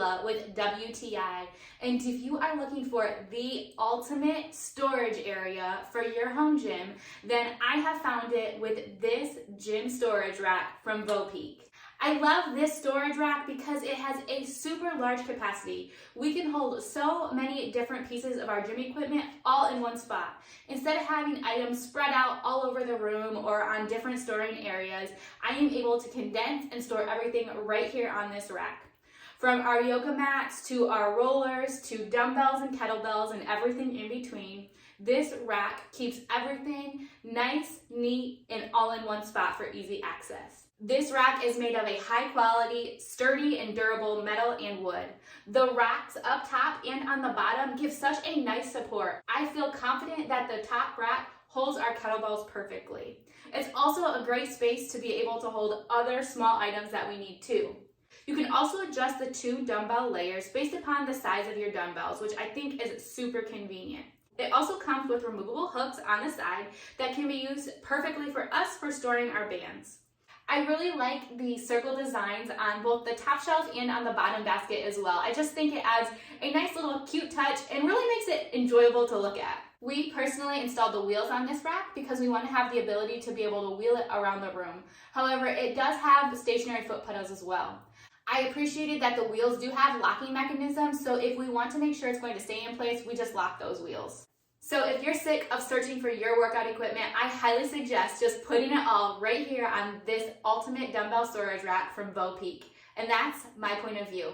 Kayla with WTI, and if you are looking for the ultimate storage area for your home gym, then I have found it with this gym storage rack from VOPEAK. I love this storage rack because it has a super large capacity. We can hold so many different pieces of our gym equipment all in one spot. Instead of having items spread out all over the room or on different storing areas, I am able to condense and store everything right here on this rack. From our yoga mats to our rollers to dumbbells and kettlebells and everything in between, this rack keeps everything nice, neat, and all in one spot for easy access. This rack is made of a high quality, sturdy, and durable metal and wood. The racks up top and on the bottom give such a nice support. I feel confident that the top rack holds our kettlebells perfectly. It's also a great space to be able to hold other small items that we need too. You can also adjust the 2 dumbbell layers based upon the size of your dumbbells, which I think is super convenient. It also comes with removable hooks on the side that can be used perfectly for us for storing our bands. I really like the circle designs on both the top shelf and on the bottom basket as well. I just think it adds a nice little cute touch and really makes it enjoyable to look at. We personally installed the wheels on this rack because we want to have the ability to be able to wheel it around the room. However, it does have stationary foot pedals as well. I appreciated that the wheels do have locking mechanisms, so if we want to make sure it's going to stay in place, we just lock those wheels. So if you're sick of searching for your workout equipment, I highly suggest just putting it all right here on this ultimate dumbbell storage rack from VOPEAK. And that's my point of view.